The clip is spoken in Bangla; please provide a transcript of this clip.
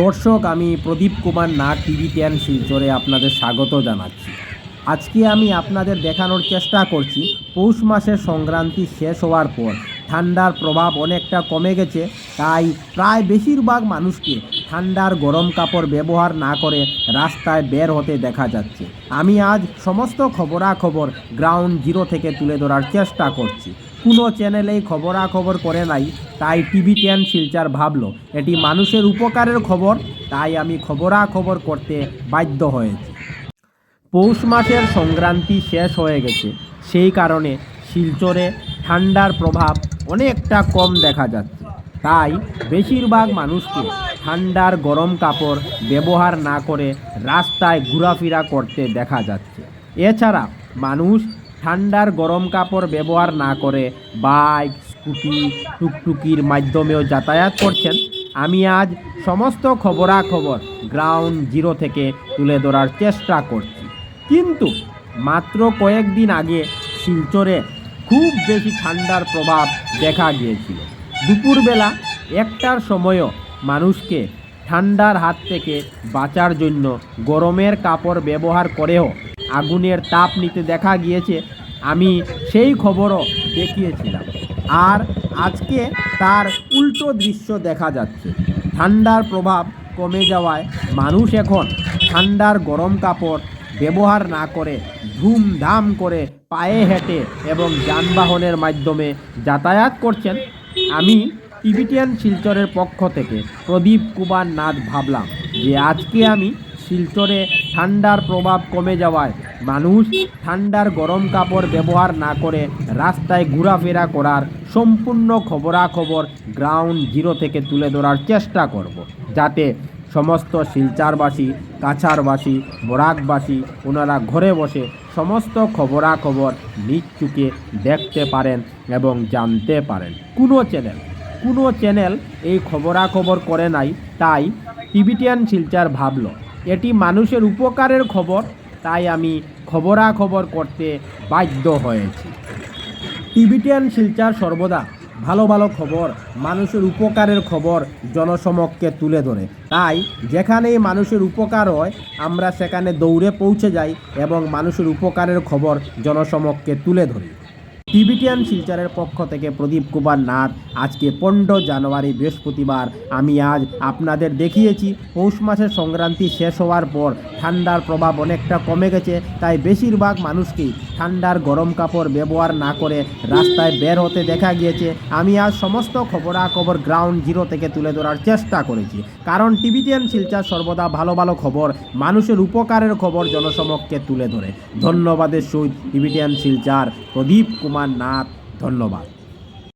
দর্শক, আমি প্রদীপ কুমার নাগ, টিভি 10 শিলচরে আপনাদের স্বাগত জানাচ্ছি। আজকে আমি আপনাদের দেখানোর চেষ্টা করছি পৌষ মাসের সংক্রান্তি শেষ হওয়ার পর ঠান্ডার প্রভাব অনেকটা কমে গেছে, তাই প্রায় বেশিরভাগ মানুষকে ঠান্ডার গরম কাপড় ব্যবহার না করে রাস্তায় বের হতে দেখা যাচ্ছে। আমি আজ সমস্ত খবরাখবর গ্রাউন্ড জিরো থেকে তুলে ধরার চেষ্টা করছি। কোনো চ্যানেলেই খবরাখবর করে নাই, তাই টিভি 10 শিলচর ভাবলো এটি মানুষের উপকারের খবর, তাই আমি খবরাখবর করতে বাধ্য হয়েছি। পৌষ মাসের সংক্রান্তি শেষ হয়ে গেছে, সেই কারণে শিলচরে ঠান্ডার প্রভাব অনেকটা কম দেখা যাচ্ছে। তাই বেশিরভাগ মানুষকে ঠান্ডার গরম কাপড় ব্যবহার না করে রাস্তায় ঘোরাফেরা করতে দেখা যাচ্ছে। এছাড়া মানুষ ঠান্ডার গরম কাপড় ব্যবহার না করে বাইক, স্কুটি, টুকটুকির মাধ্যমেও যাতায়াত করছেন। আমি আজ সমস্ত খবরাখবর গ্রাউন্ড জিরো থেকে তুলে ধরার চেষ্টা করছি। কিন্তু মাত্র কয়েকদিন আগে শিলচরে খুব বেশি ঠান্ডার প্রভাব দেখা গিয়েছিল। দুপুরবেলা 1টার সময়ও মানুষকে ঠান্ডার হাত থেকে বাঁচার জন্য গরমের কাপড় ব্যবহার করেও আগুনের তাপ নিতে দেখা গিয়েছে। আমি সেই খবরও দেখিয়েছিলাম। আর আজকে তার উল্টো দৃশ্য দেখা যাচ্ছে। ঠান্ডার প্রভাব কমে যাওয়ায় মানুষ এখন ঠান্ডার গরম কাপড় ব্যবহার না করে ধুমধাম করে পায়ে হেঁটে এবং যানবাহনের মাধ্যমে যাতায়াত করছেন। আমি টিভি 10 শিলচরের পক্ষ থেকে প্রদীপ কুমার নাথ ভাবলাম যে আজকে আমি শিলচরে ঠান্ডার প্রভাব কমে যাওয়ায় মানুষ ঠান্ডার গরম কাপড় ব্যবহার না করে রাস্তায় ঘোরাফেরা করার সম্পূর্ণ খবরাখবর গ্রাউন্ড জিরো থেকে তুলে ধরার চেষ্টা করব, যাতে সমস্ত শিলচরবাসী, কাছাড়বাসী, বরাকবাসী ওনারা ঘরে বসে সমস্ত খবরাখবর নিজ চোখে দেখতে পারেন এবং জানতে পারেন। কোনো চ্যানেল এই খবরাখবর করে নাই, তাই টিভি 10 শিলচর ভাবলো এটি মানুষের উপকারের খবর, তাই আমি খবরাখবর করতে বাধ্য হয়েছি। টিভি 10 শিলচর সর্বদা ভালো ভালো খবর, মানুষের উপকারের খবর জনসমক্ষে তুলে ধরে। তাই যেখানেই মানুষের উপকার হয় আমরা সেখানে দৌড়ে পৌঁছে যাই এবং মানুষের উপকারের খবর জনসমক্ষে তুলে ধরি। টিভি 10 শিলচরের পক্ষ থেকে প্রদীপ কুমার নাথ। আজকে 15 জানুয়ারি বৃহস্পতিবার। আমি আজ আপনাদের দেখিয়েছি পৌষ মাসের সংক্রান্তি শেষ হওয়ার পর ঠান্ডার প্রভাব অনেকটা কমে গেছে, তাই বেশিরভাগ মানুষকেই ঠান্ডার গরম কাপড় ব্যবহার না করে রাস্তায় বের হতে দেখা গিয়েছে। আমি আজ সমস্ত খবরাখবর গ্রাউন্ড জিরো থেকে তুলে ধরার চেষ্টা করেছি, কারণ টিভি 10 শিলচর সর্বদা ভালো ভালো খবর, মানুষের উপকারের খবর জনসমক্ষে তুলে ধরে। ধন্যবাদের সহিত টিভি 10 শিলচর প্রদীপ কুমার নাথ। ধন্যবাদ।